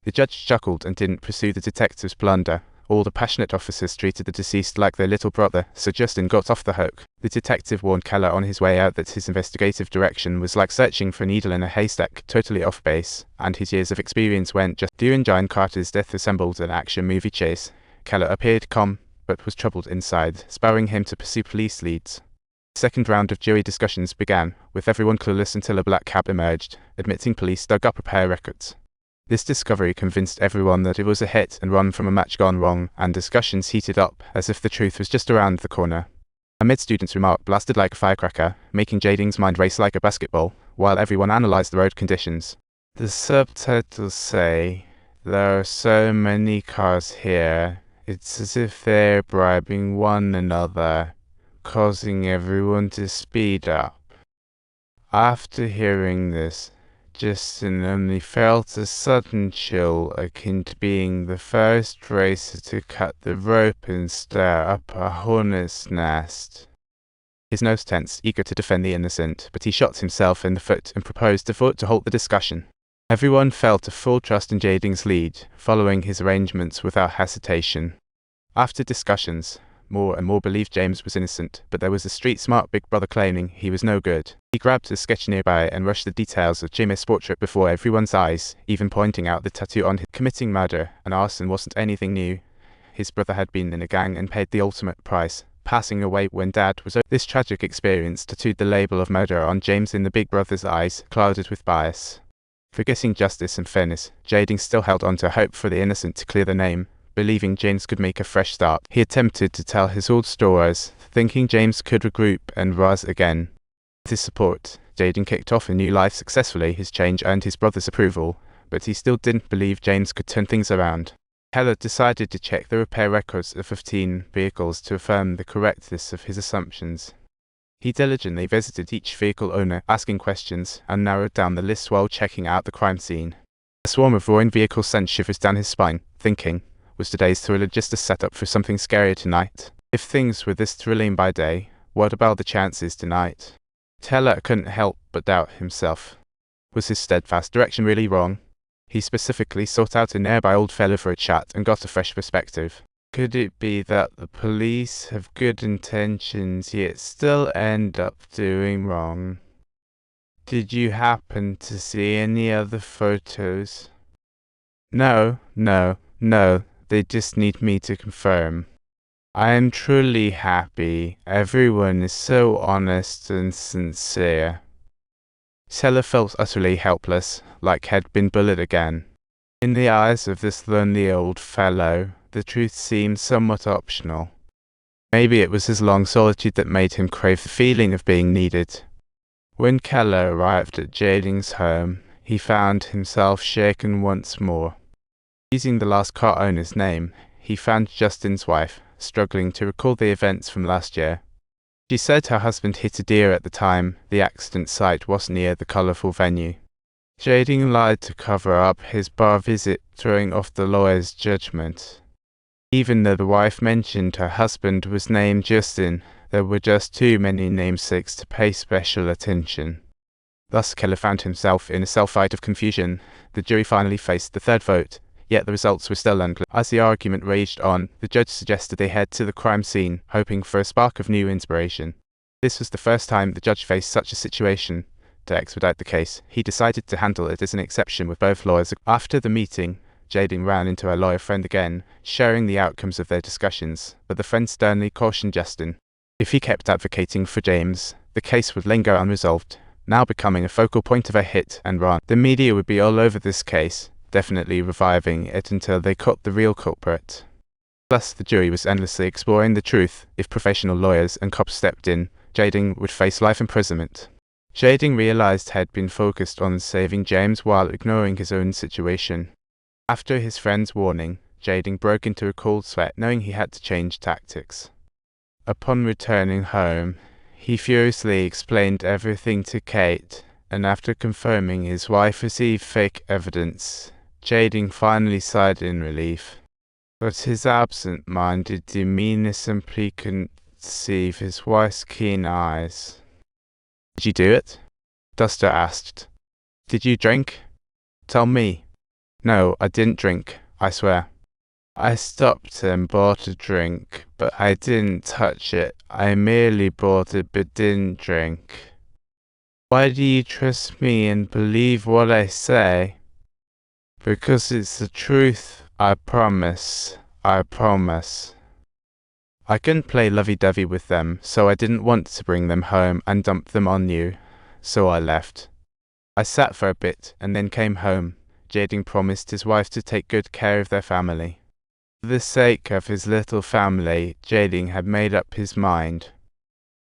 The judge chuckled and didn't pursue the detective's blunder. All the passionate officers treated the deceased like their little brother, so Justin got off the hook. The detective warned Keller on his way out that his investigative direction was like searching for a needle in a haystack, totally off base, and his years of experience went just. During John Carter's death resembled an action movie chase. Keller appeared calm, but was troubled inside, spurring him to pursue police leads. The second round of jury discussions began, with everyone clueless until a black cab emerged, admitting police dug up repair records. This discovery convinced everyone that it was a hit and run from a match gone wrong, and discussions heated up, as if the truth was just around the corner. A mid-student's remark blasted like a firecracker, making Jading's mind race like a basketball, while everyone analysed the road conditions. The subtitles say, "There are so many cars here, it's as if they're bribing one another, causing everyone to speed up." After hearing this, Justin only felt a sudden chill akin to being the first racer to cut the rope and stir up a hornet's nest. His nose tensed, eager to defend the innocent, but he shot himself in the foot and proposed to vote to halt the discussion. Everyone felt a full trust in Jading's lead, following his arrangements without hesitation. After discussions, more and more believed James was innocent, but there was a street-smart big brother claiming he was no good. He grabbed a sketch nearby and rushed the details of James' portrait before everyone's eyes, even pointing out the tattoo on him. Committing murder and arson wasn't anything new. His brother had been in a gang and paid the ultimate price, passing away when Dad was over. This tragic experience tattooed the label of murder on James in the big brother's eyes, clouded with bias. Forgetting justice and fairness, Jading still held on to hope for the innocent to clear the name. Believing James could make a fresh start, he attempted to tell his old stories, thinking James could regroup and rise again. With his support, Jading kicked off a new life successfully. His change earned his brother's approval, but he still didn't believe James could turn things around. Keller decided to check the repair records of 15 vehicles to affirm the correctness of his assumptions. He diligently visited each vehicle owner, asking questions, and narrowed down the list while checking out the crime scene. A swarm of roaring vehicles sent shivers down his spine, thinking, was today's thriller just a setup for something scarier tonight? If things were this thrilling by day, what about the chances tonight? Keller couldn't help but doubt himself. Was his steadfast direction really wrong? He specifically sought out a nearby old fellow for a chat and got a fresh perspective. Could it be that the police have good intentions yet still end up doing wrong? Did you happen to see any other photos? No. They just need me to confirm. I am truly happy. Everyone is so honest and sincere. Keller felt utterly helpless, like he'd been bullied again. In the eyes of this lonely old fellow, the truth seemed somewhat optional. Maybe it was his long solitude that made him crave the feeling of being needed. When Keller arrived at Jading's home, he found himself shaken once more. Using the last car owner's name, he found Justin's wife, struggling to recall the events from last year. She said her husband hit a deer at the time the accident site wasn't near the colourful venue. Jading lied to cover up his bar visit, throwing off the lawyer's judgment. Even though the wife mentioned her husband was named Justin, there were just too many namesakes to pay special attention. Thus Keller found himself in a cell-fight of confusion. The jury finally faced the third vote, yet the results were still unclear. As the argument raged on, the judge suggested they head to the crime scene, hoping for a spark of new inspiration. This was the first time the judge faced such a situation. To expedite the case, he decided to handle it as an exception with both lawyers. After the meeting, Jading ran into her lawyer friend again, sharing the outcomes of their discussions, but the friend sternly cautioned Justin. If he kept advocating for James, the case would linger unresolved, now becoming a focal point of a hit and run. The media would be all over this case, definitely reviving it until they caught the real culprit. Plus, the jury was endlessly exploring the truth. If professional lawyers and cops stepped in, Jading would face life imprisonment. Jading realized he'd been focused on saving James while ignoring his own situation. After his friend's warning, Jading broke into a cold sweat, knowing he had to change tactics. Upon returning home, he furiously explained everything to Kate, and after confirming his wife received fake evidence, Jading finally sighed in relief. But his absent-minded demeanor simply couldn't deceive his wife's keen eyes. "Did you do it?" Duster asked. "Did you drink? Tell me." No, I didn't drink, I swear. I stopped and bought a drink, but I didn't touch it. I merely bought it but didn't drink. Why do you trust me and believe what I say? Because it's the truth, I promise. I promise. I couldn't play lovey-dovey with them, so I didn't want to bring them home and dump them on you, so I left. I sat for a bit and then came home. Jading promised his wife to take good care of their family. For the sake of his little family, Jading had made up his mind.